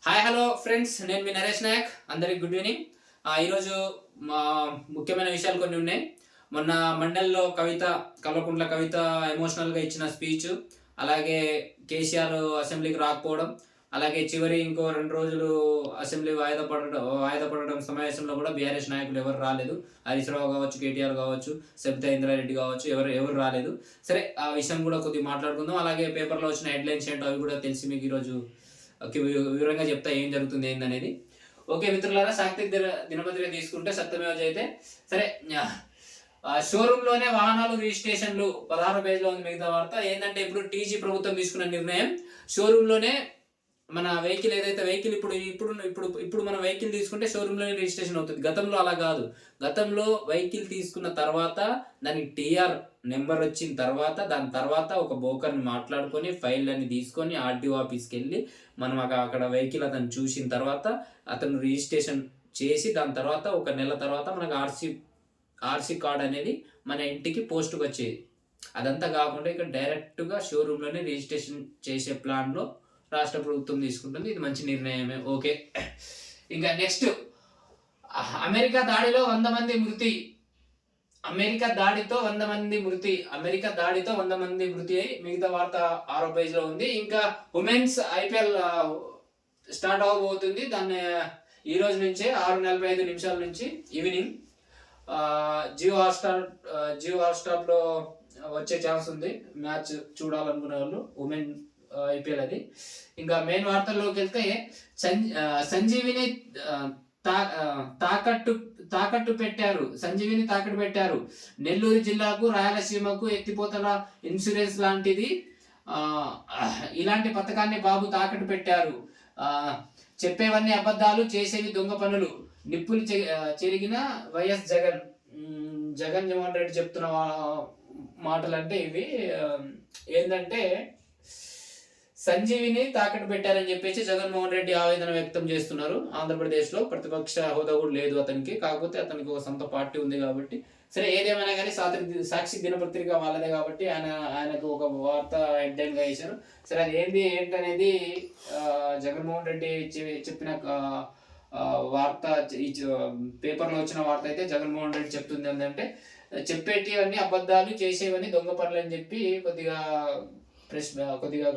Hi hello friends, నేను మీ నరేష్ నాయక్. అందరికి good evening. ఈరోజు మా ముఖ్యమైన విషయాలు కొన్ని ఉన్నాయి. మొన్న మండల్లో కల్వకుంట్ల కవిత ఎమోషనల్గా ఇచ్చిన స్పీచ్, అలాగే కేసీఆర్ అసెంబ్లీకి రాకపోవడం, అలాగే చివరి ఇంకో 2 రోజులు అసెంబ్లీ వాయిదా పడడం సమావేశంలో కూడా బీఆర్ఎస్ నాయకులు ఎవరు రాలేదు. హరీష్ రావు కావచ్చు, కేటీఆర్ కావచ్చు, సబితా ఇంద్రారెడ్డి కావచ్చు, ఎవరు రాలేదు. సరే, ఆ విషయం కూడా కొద్దిగా మాట్లాడుకుందాం. అలాగే పేపర్లో వచ్చిన హెడ్లైన్స్ ఏంటో అవి కూడా తెలిసి మీకు ఈరోజు వివరంగా చెప్తా ఏం జరుగుతుంది ఏందనేది. ఓకే మిత్రులారా, సాంకేతిక దినపత్రిక తీసుకుంటే సత్యమేవ జయతే. సరే, షోరూంలోనే వాహనాలు రిజిస్ట్రేషన్లు 16 పేజీలో ఉంది. మిగతా వార్త ఏంటంటే, ఇప్పుడు టీజీ ప్రభుత్వం తీసుకున్న నిర్ణయం షోరూంలోనే మన వెహికల్ ఏదైతే వెహికల్ ఇప్పుడు మన వెహికల్ తీసుకుంటే షోరూంలోనే రిజిస్ట్రేషన్ అవుతుంది. గతంలో అలా కాదు. గతంలో వెహికల్ తీసుకున్న తర్వాత దానికి టీఆర్ నెంబర్ వచ్చిన తర్వాత దాని తర్వాత ఒక బోకర్ని మాట్లాడుకొని ఫైల్ అన్ని తీసుకొని ఆర్టీఓ ఆఫీస్కి వెళ్ళి మనం అక్కడ వెహికల్ అతను చూసిన తర్వాత అతను రిజిస్ట్రేషన్ చేసి దాని తర్వాత ఒక నెల తర్వాత మనకు ఆర్సీ కార్డ్ అనేది మన ఇంటికి పోస్ట్కి వచ్చేది. అదంతా కాకుండా ఇక్కడ డైరెక్ట్గా షోరూంలోనే రిజిస్ట్రేషన్ చేసే ప్లాన్లో రాష్ట్ర ప్రభుత్వం తీసుకుంటుంది. ఇది మంచి నిర్ణయమే. ఓకే, ఇంకా నెక్స్ట్, అమెరికా దాడితో 100 మంది మృతి. అమెరికా దాడితో 100 మంది మృతి అయి మిగతా వార్త 6వ పేజీలో ఉంది. ఇంకా ఉమెన్స్ ఐపీఎల్ స్టార్ట్ అవబోతుంది. దాన్ని ఈ రోజు నుంచే 6:45 నుంచి ఈవినింగ్ జియో హాట్స్టార్లో వచ్చే ఛాన్స్ ఉంది. మ్యాచ్ చూడాలనుకునే వాళ్ళు ఉమెన్ ఐపీఎల్ అది. ఇంకా మెయిన్ వార్తల్లోకి వెళ్తే, సంజీవిని తాకట్టు పెట్టారు. నెల్లూరు జిల్లాకు, రాయలసీమకు ఎత్తిపోతల ఇన్సూరెన్స్ లాంటిది. ఇలాంటి పథకాన్ని బాబు తాకట్టు పెట్టారు. చెప్పేవన్నీ అబద్ధాలు, చేసేవి దొంగ పనులు. నిప్పులు చెరిగిన వైఎస్ జగన్మోహన్ రెడ్డి చెప్తున్న మాటలు అంటే ఇవి. ఏంటంటే, సంజీవిని తాకట్టు పెట్టారని చెప్పేసి జగన్మోహన్ రెడ్డి ఆవేదన వ్యక్తం చేస్తున్నారు. ఆంధ్రప్రదేశ్లో ప్రతిపక్ష హోదా కూడా లేదు అతనికి. కాకపోతే అతనికి ఒక సొంత పార్టీ ఉంది కాబట్టి. సరే, ఏదేమైనా కానీ సాక్షి దినపత్రిక వాళ్ళదే కాబట్టి ఆయనకు ఒక వార్త హెడ్లైన్గా వేశారు. సరే, అది ఏంటనేది జగన్మోహన్ రెడ్డి చెప్పిన వార్త, ఈ పేపర్లో వచ్చిన వార్త అయితే జగన్మోహన్ రెడ్డి చెప్తుంది ఏంటంటే, చెప్పేటివన్నీ అబద్ధాలు, చేసేవన్నీ దొంగ పనులు అని చెప్పి కొద్దిగా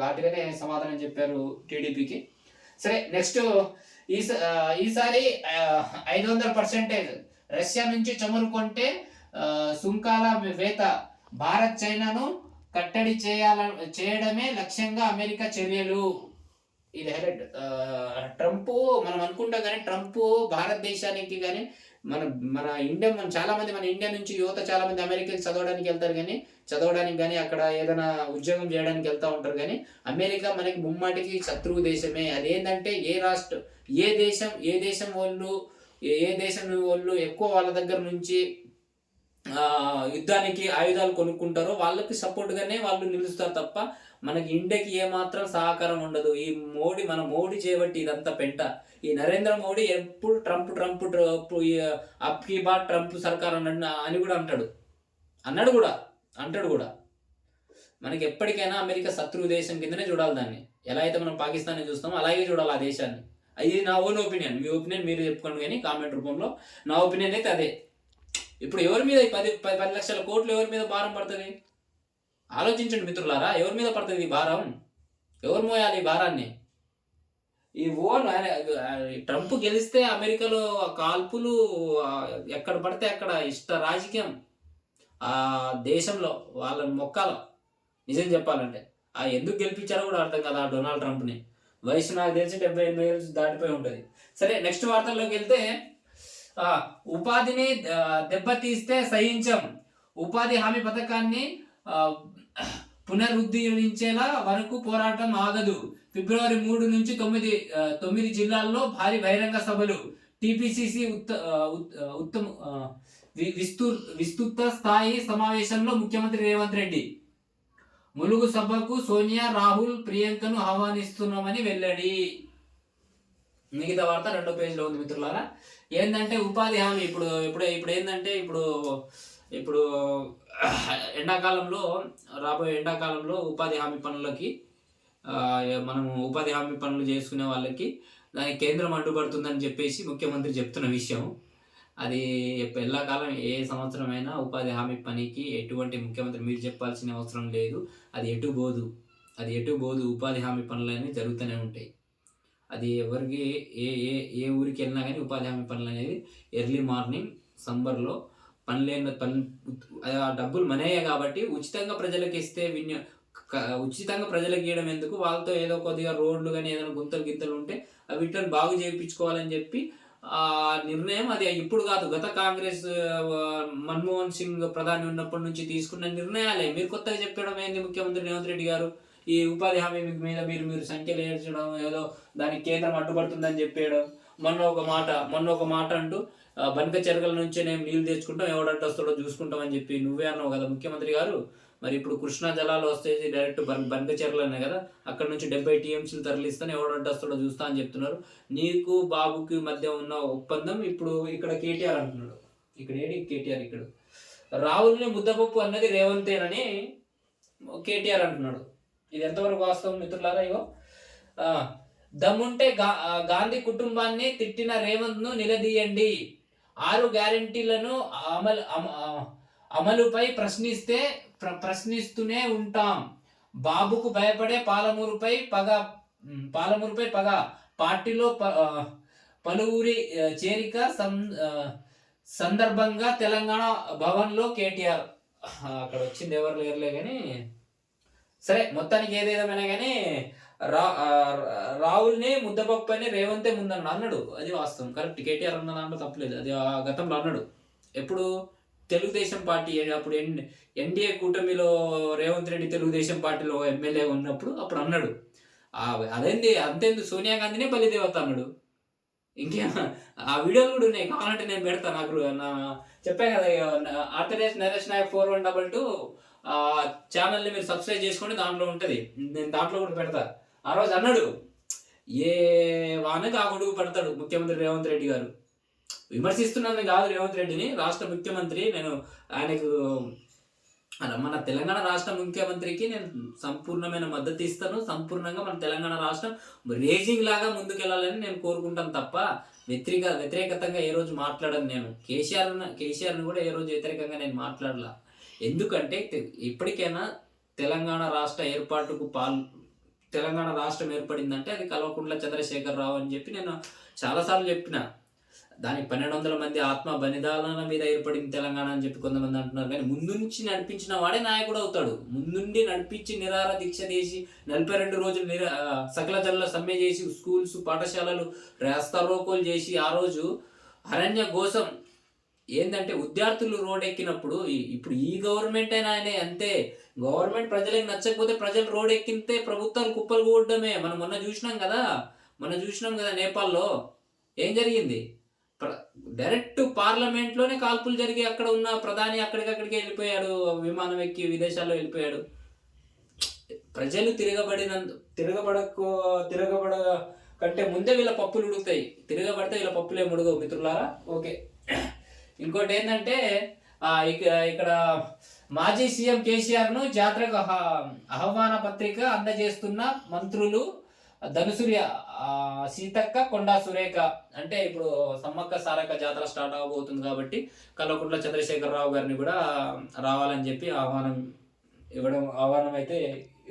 ఘాటుగానే సమాధానం చెప్పారు టీడీపీకి. సరే, నెక్స్ట్, ఈసారి 500% రష్యా నుంచి చమురు కొంటే సుంకాల వేత. భారత్ చైనాను కట్టడి చేయడమే లక్ష్యంగా అమెరికా చర్యలు. ఇది హైలైట్. ట్రంప్, మనం అనుకుంటాం కానీ ట్రంప్ భారతదేశానికి కానీ మన ఇండియా, చాలా మంది మన ఇండియా నుంచి యువత చాలా మంది అమెరికాకి చదవడానికి కానీ అక్కడ ఏదైనా ఉద్యోగం చేయడానికి వెళ్తూ ఉంటారు. కానీ అమెరికా మనకి ముమ్మాటికి శత్రువు దేశమే. అదేంటంటే, ఏ దేశం వాళ్ళు ఎక్కువ వాళ్ళ దగ్గర నుంచి యుద్ధానికి ఆయుధాలు కొనుక్కుంటారో వాళ్ళకి సపోర్ట్గానే వాళ్ళు నిలుస్తారు తప్ప మనకి ఇండియాకి ఏమాత్రం సహకారం ఉండదు. మన మోడీ చేయబట్టి ఇదంతా పెంట. ఈ నరేంద్ర మోడీ ఎప్పుడు ట్రంప్ అప్కి బార్ ట్రంప్ సర్కార్ అని కూడా అంటాడు కూడా. మనకి ఎప్పటికైనా అమెరికా శత్రువు దేశం కిందనే చూడాలి దాన్ని. ఎలా అయితే మనం పాకిస్తాన్ని చూస్తామో అలాగే చూడాలి ఆ దేశాన్ని. అది నా ఓన్ ఒపీనియన్. మీ ఒపీనియన్ మీరు చెప్పుకోండి కానీ కామెంట్ రూపంలో. నా ఒపీనియన్ అయితే అదే. ఇప్పుడు ఎవరి మీద 10 లక్షల కోట్లు ఎవరి మీద భారం పడుతుంది? ఆలోచించండి మిత్రులారా, ఎవరి మీద పడుతుంది ఈ భారం? ఎవరు మోయాలి ఈ భారాన్ని? ఈ ట్రంప్ గెలిస్తే అమెరికాలో కాల్పులు ఎక్కడ పడితే అక్కడ ఇష్ట రాజకీయం. ఆ దేశంలో వాళ్ళని మొక్కాల. నిజం చెప్పాలంటే ఎందుకు గెలిపించారో కూడా అర్థం కదా డొనాల్డ్ ట్రంప్ని. వయసు నాకు తెలిసి 78 ఏళ్ళు దాటిపోయి ఉంటుంది. సరే, నెక్స్ట్ వార్తల్లోకి వెళ్తే, ఉపాధిని దెబ్బతీస్తే సహించం. ఉపాధి హామీ పథకాన్ని పునరుద్ధరించేలా వరకు పోరాటం ఆగదు. ఫిబ్రవరి 3 నుంచి 9 జిల్లాల్లో భారీ బహిరంగ సభలు. టీపీసీసీ విస్తృత స్థాయి సమావేశంలో ముఖ్యమంత్రి రేవంత్ రెడ్డి. ములుగు సభకు సోనియా, రాహుల్, ప్రియాంకను ఆహ్వానిస్తున్నామని వెల్లడి. మిగతా వార్త 2వ పేజీలో ఉంది మిత్రులారా. ఏంటంటే, ఉపాధి హామీ ఇప్పుడు ఏంటంటే, ఇప్పుడు రాబోయే ఎండాకాలంలో ఉపాధి హామీ పనులకి మనము ఉపాధి హామీ పనులు చేసుకునే వాళ్ళకి దానికి కేంద్రం అడ్డుపడుతుందని చెప్పేసి ముఖ్యమంత్రి చెప్తున్న విషయం. అది ఎల్లకాలం ఏ సంవత్సరమైనా ఉపాధి హామీ పనికి ఎటువంటి ముఖ్యమంత్రి మీరు చెప్పాల్సిన అవసరం లేదు. అది ఎటు పోదు ఉపాధి హామీ పనులన్నీ జరుగుతూనే ఉంటాయి. అది ఎవరికి ఏ ఏ ఏ ఊరికి వెళ్ళినా కానీ ఉపాధి హామీ పనులు అనేది ఎర్లీ మార్నింగ్ సమ్మర్లో ఆ డబ్బులు మనయే కాబట్టి ఉచితంగా ప్రజలకు ఇస్తే ఉచితంగా ప్రజలకు ఇవ్వడం ఎందుకు, వాళ్ళతో ఏదో కొద్దిగా రోడ్లు కానీ ఏదైనా గుంతలు ఉంటే వీటిని బాగు చేయించుకోవాలని చెప్పి ఆ నిర్ణయం. అది ఇప్పుడు కాదు, గత కాంగ్రెస్ మన్మోహన్ సింగ్ ప్రధాని ఉన్నప్పటి నుంచి తీసుకున్న నిర్ణయాలే. మీరు కొత్తగా చెప్పడం ఏంది ముఖ్యమంత్రి రేవంత్ రెడ్డి గారు? ఈ ఉపాధి హామీ మీద మీరు సంఖ్యలు ఏర్చడం, ఏదో దానికి కేంద్రం అడ్డుపడుతుందని చెప్పేయడం. మొన్న ఒక మాట అంటూ బనక చెరగల నుంచే నేను నీళ్ళు తెచ్చుకుంటాం, ఎవడంటే వస్తాడో చూసుకుంటామని చెప్పి నువ్వే అన్నావు కదా ముఖ్యమంత్రి గారు. మరి ఇప్పుడు కృష్ణా జలాలు వస్తే డైరెక్ట్ బనక చెరలనే కదా, అక్కడ నుంచి 70 TMCలు తరలిస్తాను, ఎవడంటే వస్తాడో చూస్తా అని చెప్తున్నారు. నీకు బాబుకి మధ్య ఉన్న ఒప్పందం ఇప్పుడు ఇక్కడ కేటీఆర్ అంటున్నాడు. కేటీఆర్ ఇక్కడ రాహుల్ని ముద్దపప్పు అన్నది రేవంతేనని కేటీఆర్ అంటున్నాడు. ఇది ఎంతవరకు వాస్తవం మిత్రులారా? ఇగో దమ్ముంటే గాంధీ కుటుంబాన్ని తిట్టిన రేవంత్ను నిలదీయండి. 6 గ్యారెంటీలను అమలుపై ప్రశ్నిస్తూనే ఉంటాం. బాబుకు భయపడే పాలమూరుపై పగ. పార్టీలో పలువురి చేరిక సందర్భంగా తెలంగాణ భవన్లో కేటీఆర్. అక్కడ వచ్చింది ఎవరు లేరులే కానీ సరే, మొత్తానికి ఏదేమైనా కానీ రాహుల్ని ముద్దపప్పు అని రేవంతే ముందన్న అన్నాడు. అది వాస్తవం, కరెక్ట్. కేటీఆర్ అన్న దాంట్లో తప్పలేదు. అది ఆ గతంలో అన్నాడు. ఎప్పుడు తెలుగుదేశం పార్టీ అప్పుడు ఎన్డీఏ కూటమిలో రేవంత్ రెడ్డి తెలుగుదేశం పార్టీలో ఎమ్మెల్యే ఉన్నప్పుడు అప్పుడు అన్నాడు. అంతేందుకు సోనియా గాంధీనే బలిదేవత అన్నాడు. ఇంకేం ఆ వీడియోలు కూడా ఉన్నాయి, కావాలంటే నేను పెడతాను. నాకు చెప్పాను కదా, ఆర్థరేష్ నరేష్ నాయక్ 4122 ఛానల్ని మీరు సబ్స్క్రైబ్ చేసుకోండి, దాంట్లో ఉంటుంది. నేను దాంట్లో కూడా పెడతా. ఆ రోజు అన్నాడు, ఏ వానకి ఆ గొడుగు పడతాడు ముఖ్యమంత్రి రేవంత్ రెడ్డి గారు. విమర్శిస్తున్నాను కాదు రేవంత్ రెడ్డిని, రాష్ట్ర ముఖ్యమంత్రి. నేను ఆయనకు మన తెలంగాణ రాష్ట్ర ముఖ్యమంత్రికి నేను సంపూర్ణమైన మద్దతు ఇస్తాను. సంపూర్ణంగా మన తెలంగాణ రాష్ట్రం రేజింగ్ లాగా ముందుకెళ్ళాలని నేను కోరుకుంటాను తప్ప వ్యతిరేకతంగా ఏ రోజు మాట్లాడను. నేను కేసీఆర్ని కూడా ఏ రోజు వ్యతిరేకంగా నేను మాట్లాడలా. ఎందుకంటే ఇప్పటికైనా తెలంగాణ రాష్ట్రం ఏర్పడిందంటే అది కల్వకుంట్ల చంద్రశేఖరరావు అని చెప్పి నేను చాలాసార్లు చెప్పిన. దానికి 1200 మంది ఆత్మ బలిదానాల మీద ఏర్పడింది తెలంగాణ అని చెప్పి కొంతమంది అంటున్నారు. కానీ ముందుంచి నడిపించిన వాడే నాయకుడు అవుతాడు. ముందుండి నడిపించి నిరాహార దీక్ష చేసి 42 రోజులు సకల జనుల సమ్మె చేసి స్కూల్స్ పాఠశాలలు రాస్తారోకోలు చేసి ఆ రోజు అరణ్య ఘోషం ఏంటంటే విద్యార్థులు రోడ్ ఎక్కినప్పుడు, ఇప్పుడు ఈ గవర్నమెంట్ అయినా ఆయనే అంతే. గవర్నమెంట్ ప్రజలకు నచ్చకపోతే ప్రజలు రోడ్ ఎక్కితే ప్రభుత్వాలు కుప్పలు కూడడమే. మనం మొన్న చూసినాం కదా నేపాల్లో ఏం జరిగింది. డైరెక్ట్ పార్లమెంట్లోనే కాల్పులు జరిగి అక్కడ ఉన్న ప్రధాని అక్కడికక్కడికి వెళ్ళిపోయాడు, విమానం ఎక్కి విదేశాల్లో వెళ్ళిపోయాడు. ప్రజలు తిరగబడ కంటే ముందే వీళ్ళ పప్పులు ఉడుకుతాయి. తిరగబడితే వీళ్ళ పప్పులే ముడుగవు మిత్రులారా. ఓకే, ఇంకోటి ఏంటంటే ఇక్కడ మాజీ సీఎం కేసీఆర్ను జాతరకు ఆహ్వాన పత్రిక అందజేస్తున్న మంత్రులు ధనుసూర్య, సీతక్క, కొండా సురేఖ. అంటే ఇప్పుడు సమ్మక్క సారక్క జాతర స్టార్ట్ అవబోతుంది కాబట్టి కల్వకుంట్ల చంద్రశేఖరరావు గారిని కూడా రావాలని చెప్పి ఆహ్వానం అయితే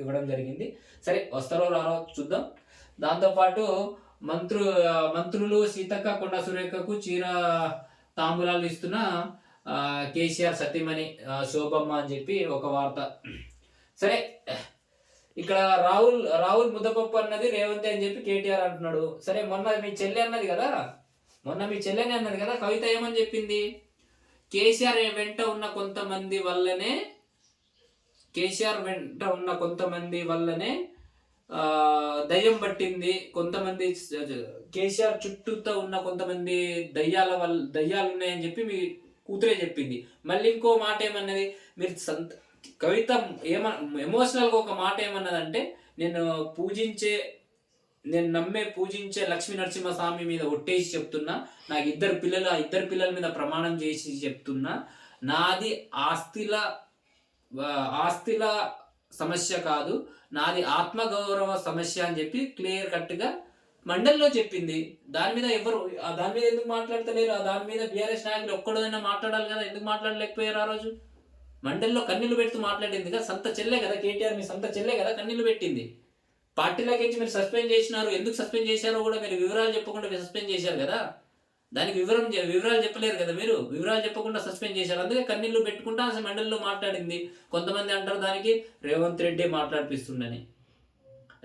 ఇవ్వడం జరిగింది. సరే, వస్తారో రారో చూద్దాం. దాంతోపాటు మంత్రులు సీతక్క, కొండా సురేఖకు చీర తాంబూలాలు ఇస్తున్న కేసీఆర్ సతీమణి శోభమ్మ అని చెప్పి ఒక వార్త. సరే, ఇక్కడ రాహుల్ ముద్దపప్పు అన్నది రేవంత్ అని చెప్పి కేటీఆర్ అంటున్నాడు. సరే, మొన్న మీ చెల్లెని అన్నది కదా కవిత ఏమని చెప్పింది? కేసీఆర్ వెంట ఉన్న కొంతమంది వల్లనే దయ్యం పట్టింది, కొంతమంది కేసీఆర్ చుట్టూతో ఉన్న కొంతమంది దయ్యాలు ఉన్నాయని చెప్పి మీ కూతురే చెప్పింది. మళ్ళీ ఇంకో మాట ఏమన్నది, మీరు కవిత ఎమోషనల్గా ఒక మాట ఏమన్నదంటే, నేను నమ్మే పూజించే లక్ష్మీ నరసింహస్వామి మీద ఒట్టేసి చెప్తున్నా, నాకు ఇద్దరు పిల్లల మీద ప్రమాణం చేసి చెప్తున్నా, నాది ఆస్తిల సమస్య కాదు, నాది ఆత్మగౌరవ సమస్య అని చెప్పి క్లియర్ కట్గా మండలిలో చెప్పింది. దాని మీద ఎవరు దాని మీద ఎందుకు మాట్లాడతలేరు? దాని మీద బీఆర్ఎస్ నాయకులు ఒక్కడైనా మాట్లాడాలి కదా, ఎందుకు మాట్లాడలేకపోయారు ఆ రోజు? మండలిలో కన్నీళ్లు పెడుతూ మాట్లాడింది కదా, సంత చెల్లే కదా కేటీఆర్, మీ సంత చెల్లే కదా కన్నీళ్లు పెట్టింది. పార్టీలోకి వచ్చి మీరు సస్పెండ్ చేసినారు, ఎందుకు సస్పెండ్ చేశారో కూడా మీరు వివరాలు చెప్పకుండా మీరు సస్పెండ్ చేశారు కదా, దానికి వివరాలు చెప్పలేరు కదా, మీరు వివరాలు చెప్పకుండా సస్పెండ్ చేశారు. అందుకే కన్నీళ్లు పెట్టుకుంటా అసలు మండలిలో మాట్లాడింది. కొంతమంది అంటారు దానికి రేవంత్ రెడ్డి మాట్లాడిపిస్తుండని.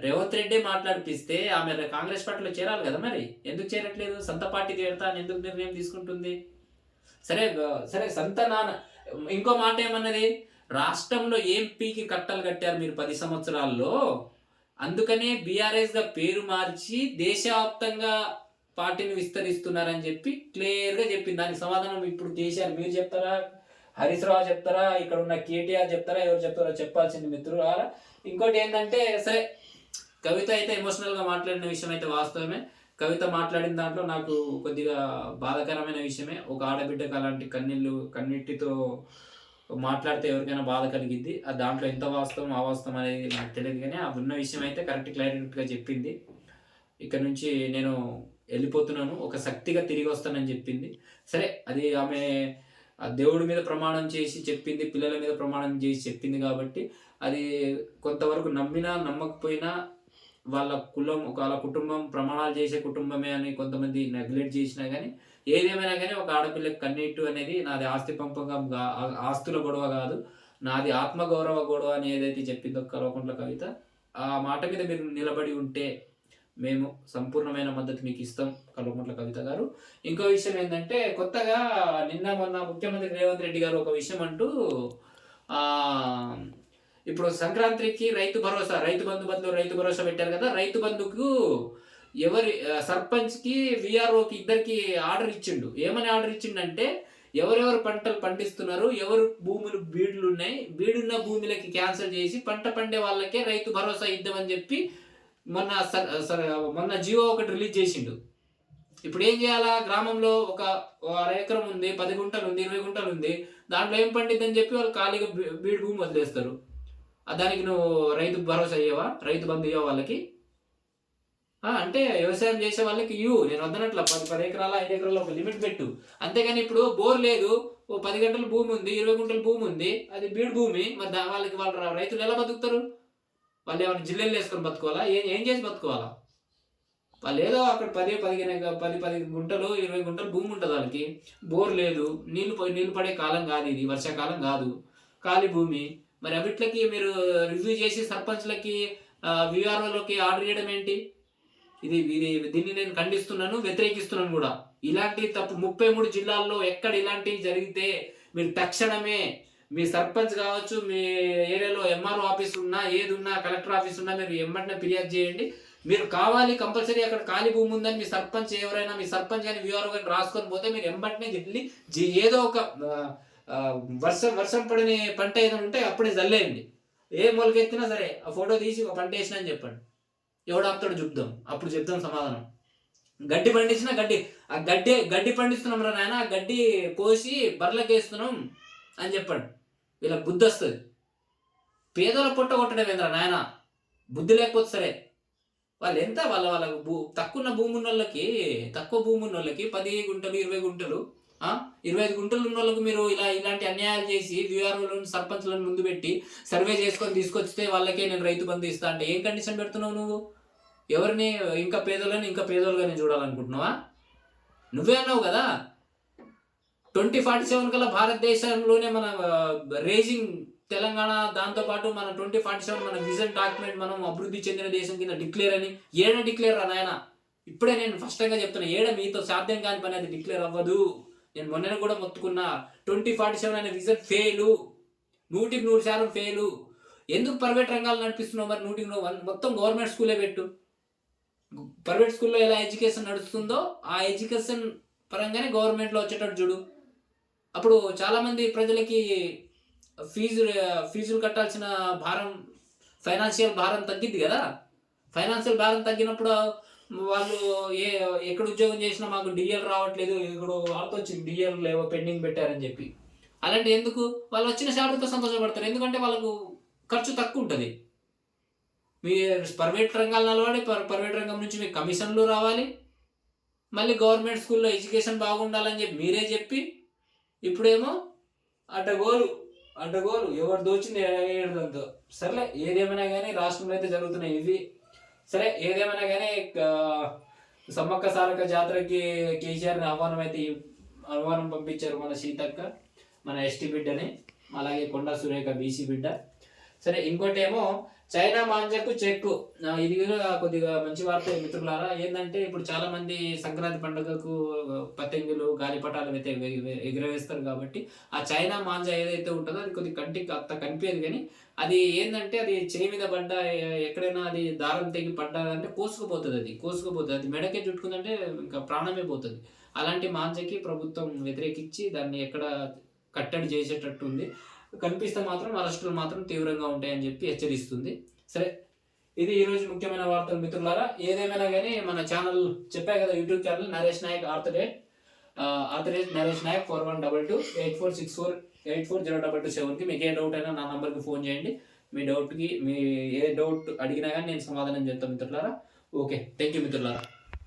రేవంత్ రెడ్డి మాట్లాడిపిస్తే ఆమె కాంగ్రెస్ పార్టీలో చేరాలి కదా, మరి ఎందుకు చేరట్లేదు? సొంత పార్టీ చేరతా అని ఎందుకు నిర్ణయం తీసుకుంటుంది? సరే సరే సంత నాన్న ఇంకో మాట ఏమన్నది, రాష్ట్రంలో ఏం పీకి కట్టలు కట్టారు మీరు 10 సంవత్సరాల్లో, అందుకనే బీఆర్ఎస్గా పేరు మార్చి దేశవ్యాప్తంగా పార్టీని విస్తరిస్తున్నారని చెప్పి క్లియర్గా చెప్పింది. దానికి సమాధానం ఇప్పుడు కేసీఆర్ మీరు చెప్తారా, హరీష్ రావు చెప్తారా, ఇక్కడ ఉన్న కేటీఆర్ చెప్తారా, ఎవరు చెప్తారో చెప్పాల్సింది మిత్రులు. ఇంకోటి ఏంటంటే, సరే కవిత అయితే ఎమోషనల్గా మాట్లాడిన విషయం అయితే వాస్తవమే. కవిత మాట్లాడిన దాంట్లో నాకు కొద్దిగా బాధాకరమైన విషయమే. ఒక ఆడబిడ్డకు అలాంటి కన్నీటితో మాట్లాడితే ఎవరికైనా బాధ కలిగిద్ది. దాంట్లో ఎంత వాస్తవం అవాస్తవం అనేది నాకు తెలియదు, కానీ ఆ ఉన్న విషయం అయితే క్లారిటీగా చెప్పింది. ఇక్కడ నుంచి నేను వెళ్ళిపోతున్నాను, ఒక శక్తిగా తిరిగి వస్తానని చెప్పింది. సరే అది ఆమె దేవుడి మీద ప్రమాణం చేసి చెప్పింది, పిల్లల మీద ప్రమాణం చేసి చెప్పింది కాబట్టి అది కొంతవరకు నమ్మినా నమ్మకపోయినా వాళ్ళ వాళ్ళ కుటుంబం ప్రమాణాలు చేసే కుటుంబమే అని కొంతమంది నెగ్లెక్ట్ చేసినా కానీ, ఏదేమైనా కానీ ఒక ఆడపిల్లకి కన్నీటు అనేది నాది ఆస్తి పంపకం ఆస్తుల గొడవ కాదు, నాది ఆత్మగౌరవ గొడవ అని ఏదైతే చెప్పిందో కల్వకుంట్ల కవిత, ఆ మాట మీద మీరు నిలబడి ఉంటే మేము సంపూర్ణమైన మద్దతు మీకు ఇస్తాం కల్వకుంట్ల కవిత గారు. ఇంకో విషయం ఏంటంటే, కొత్తగా మొన్న ముఖ్యమంత్రి రేవంత్ రెడ్డి గారు ఒక విషయం అంటూ ఇప్పుడు సంక్రాంతికి రైతు బంధు బదులు రైతు భరోసా పెట్టారు కదా, రైతు బంధుకు ఎవరి సర్పంచ్కి విఆర్ఓకి ఇద్దరికి ఆర్డర్ ఇచ్చిండు. ఏమని ఆర్డర్ ఇచ్చిండంటే, ఎవరెవరు పంటలు పండిస్తున్నారు, ఎవరు భూములు బీడున్న భూములకి క్యాన్సిల్ చేసి పంట పండే వాళ్ళకే రైతు భరోసా ఇద్దామని చెప్పి మొన్న జియో ఒకటి రిలీజ్ చేసిండు. ఇప్పుడు ఏం చేయాలా, గ్రామంలో ఒక 1 ఎకరం ఉంది, 10 గుంటలు ఉంది, 20 గుంటలు ఉంది, దాంట్లో ఏం పండిద్దని చెప్పి వాళ్ళు ఖాళీగా బీడు భూమి వదిలేస్తారు. దానికి నువ్వు రైతు భరోసా అయ్యావా, రైతు బంధు ఇవ్వవా వాళ్ళకి? అంటే వ్యవసాయం చేసే వాళ్ళకి నేను వద్దనట్ల 10 ఎకరాల 5 ఎకరాల ఒక లిమిట్ పెట్టు. అంతేగాని ఇప్పుడు బోర్ లేదు, 10 గంటల భూమి ఉంది, 20 గుంటల భూమి ఉంది, అది బీడు భూమి, మరి వాళ్ళ రైతులు ఎలా బతుకుతారు? వాళ్ళు ఏమైనా జిల్లెలు వేసుకొని బతుకోవాలా? ఏం చేసి బతుకోవాలా? వాళ్ళు ఏదో అక్కడ 10 గుంటలు 20 గుంటలు భూమి ఉంటుంది, వాళ్ళకి బోర్ లేదు, నీళ్లు పడే కాలం కాదు, ఇది వర్షాకాలం కాదు, ఖాళీ భూమి. మరి అవిట్లకి మీరు రివ్యూ చేసి సర్పంచ్లకి విఆర్ఓలకి ఆర్డర్ చేయడం ఏంటి? దీన్ని నేను ఖండిస్తున్నాను, వ్యతిరేకిస్తున్నాను కూడా. ఇలాంటి తప్పు 33 జిల్లాల్లో ఎక్కడ ఇలాంటివి జరిగితే మీరు తక్షణమే మీ సర్పంచ్ కావచ్చు, మీ ఏరియాలో ఎంఆర్ఓ ఆఫీస్ ఉన్నా, ఏది ఉన్నా, కలెక్టర్ ఆఫీస్ ఉన్నా, మీరు వెంటనే ఫిర్యాదు చేయండి. మీరు కావాలి కంపల్సరీ అక్కడ ఖాళీ భూమి ఉందని మీ సర్పంచ్ ఎవరైనా, మీ సర్పంచ్ కానీ విఆర్ఓ కానీ రాసుకొని పోతే మీరు వెంటనే వెళ్ళి ఏదో ఒక వర్షం పడిన పంట ఏదైనా ఉంటే అప్పుడే జల్లేయండి. ఏ మొలకెత్తినా సరే ఆ ఫోటో తీసి ఒక పంట వేసినా అని చెప్పండి. ఎవడు ఆపుతాడు చూద్దాం, అప్పుడు చెప్తాం సమాధానం. గడ్డి పండించినా గడ్డి పండిస్తున్నాం రా నాయన, గడ్డి కోసి బర్రెలకు వేస్తున్నాం అని చెప్పండి. వీళ్ళకి బుద్ధి వస్తుంది. పేదోళ్ళ పొట్ట కొట్టడం ఏంద్రా నాయన, బుద్ధి లేకపోతే సరే. వాళ్ళు ఎంత వాళ్ళకు తక్కువ భూమి ఉన్న వాళ్ళకి 10 గుంటలు 20 గుంటలు 25 గుంటలు ఉన్న వాళ్ళకు మీరు ఇలాంటి అన్యాయాలు చేసి విఆర్ఓలను సర్పంచ్లను ముందు పెట్టి సర్వే చేసుకొని తీసుకొస్తే వాళ్ళకే నేను రైతు బంధు ఇస్తా అంటే ఏం కండిషన్ పెడుతున్నావు నువ్వు? ఎవరిని ఇంకా పేదోళ్ళుగానే చూడాలనుకుంటున్నావా? నువ్వే అన్నావు కదా 2047 కల్లా భారతదేశంలోనే మన రేజింగ్ తెలంగాణ, దాంతోపాటు మన 2047 మన విజన్ డాక్యుమెంట్ మనం అభివృద్ధి చెందిన దేశం కింద డిక్లేర్ అని. డిక్లేర్ రా నాయన, ఇప్పుడే నేను స్పష్టంగా చెప్తున్నా, మీతో సాధ్యం కాని పని, అది డిక్లేర్ అవ్వదు. నేను మొన్న కూడా మొత్తుకున్నా, 2047 అనే విజన్ ఫెయిలు, 100% ఫెయిలు. ఎందుకు ప్రైవేట్ రంగాలు నడిపిస్తున్నావు? మరి 100% మొత్తం గవర్నమెంట్ స్కూలే పెట్టు. ప్రైవేట్ స్కూల్లో ఎలా ఎడ్యుకేషన్ నడుస్తుందో ఆ ఎడ్యుకేషన్ పరంగానే గవర్నమెంట్లో వచ్చేటట్టు చూడు. అప్పుడు చాలామంది ప్రజలకి ఫీజులు కట్టాల్సిన భారం, ఫైనాన్షియల్ భారం తగ్గిద్ది కదా. ఫైనాన్షియల్ భారం తగ్గినప్పుడు వాళ్ళు ఎక్కడ ఉద్యోగం చేసినా మాకు డిఎల్ రావట్లేదు, ఇక్కడ వార్త వచ్చింది డిఎల్ లేవో పెండింగ్ పెట్టారని చెప్పి. అలాంటి ఎందుకు? వాళ్ళు వచ్చిన శాలరీతో సంతోషపడతారు, ఎందుకంటే వాళ్ళకు ఖర్చు తక్కువ ఉంటుంది. మీ ప్రైవేట్ రంగాలు నిలబడి ప్రైవేట్ రంగం నుంచి మీకు కమిషన్లు రావాలి, మళ్ళీ గవర్నమెంట్ స్కూల్లో ఎడ్యుకేషన్ బాగుండాలని చెప్పి మీరే చెప్పి ఇప్పుడేమో అడ్డగోలు ఎవరు దోచింది ఏడుదంతో. సరేలే, ఏదేమైనా కానీ రాష్ట్రంలో అయితే జరుగుతున్నాయి ఇవి. సరే, ఏదేమైనా కానీ సమ్మక్క సారక్క జాతరకి కేసీఆర్ని ఆహ్వానం పంపించారు మన సీతక్క, మన ఎస్టీ బిడ్డని, అలాగే కొండా సురేఖ బీసీ బిడ్డ. సరే, ఇంకోటి ఏమో చైనా మాంజకు చెక్కు. ఇది కూడా కొద్దిగా మంచి వార్త మిత్రులారా. ఏంటంటే ఇప్పుడు చాలా మంది సంక్రాంతి పండుగకు పతంగులు గాలిపటాలు అయితే ఎగురవేస్తారు కాబట్టి ఆ చైనా మాంజా ఏదైతే ఉంటుందో అది కొద్దిగా కంటికి అంత కనిపించదు, కానీ అది ఏంటంటే అది చేయి మీద పడ్డా ఎక్కడైనా అది దారం తెగి పడ్డాదంటే కోసుకుపోతుంది. అది మెడకే చుట్టుకుందంటే ఇంకా ప్రాణమే పోతుంది. అలాంటి మాంజకి ప్రభుత్వం వ్యతిరేకించి దాన్ని ఎక్కడ కట్టడి చేసేటట్టు ఉంది. కనిపిస్తే మాత్రం అరెస్టులు మాత్రం తీవ్రంగా ఉంటాయని చెప్పి హెచ్చరిస్తుంది. సరే, ఇది ఈరోజు ముఖ్యమైన వార్తలు మిత్రులారా. ఏదేమైనా కానీ మన ఛానల్ చెప్పా కదా, యూట్యూబ్ ఛానల్ నరేష్ నాయక్ ఆర్థరేజ్ నరేష్ నాయక్ 41228464840227కి మీకు ఏ డౌట్ అయినా నా నంబర్కి ఫోన్ చేయండి. మీ ఏ డౌట్ అడిగినా కానీ నేను సమాధానం చెప్తాను మిత్రులారా. ఓకే, థ్యాంక్ యూ మిత్రులారా.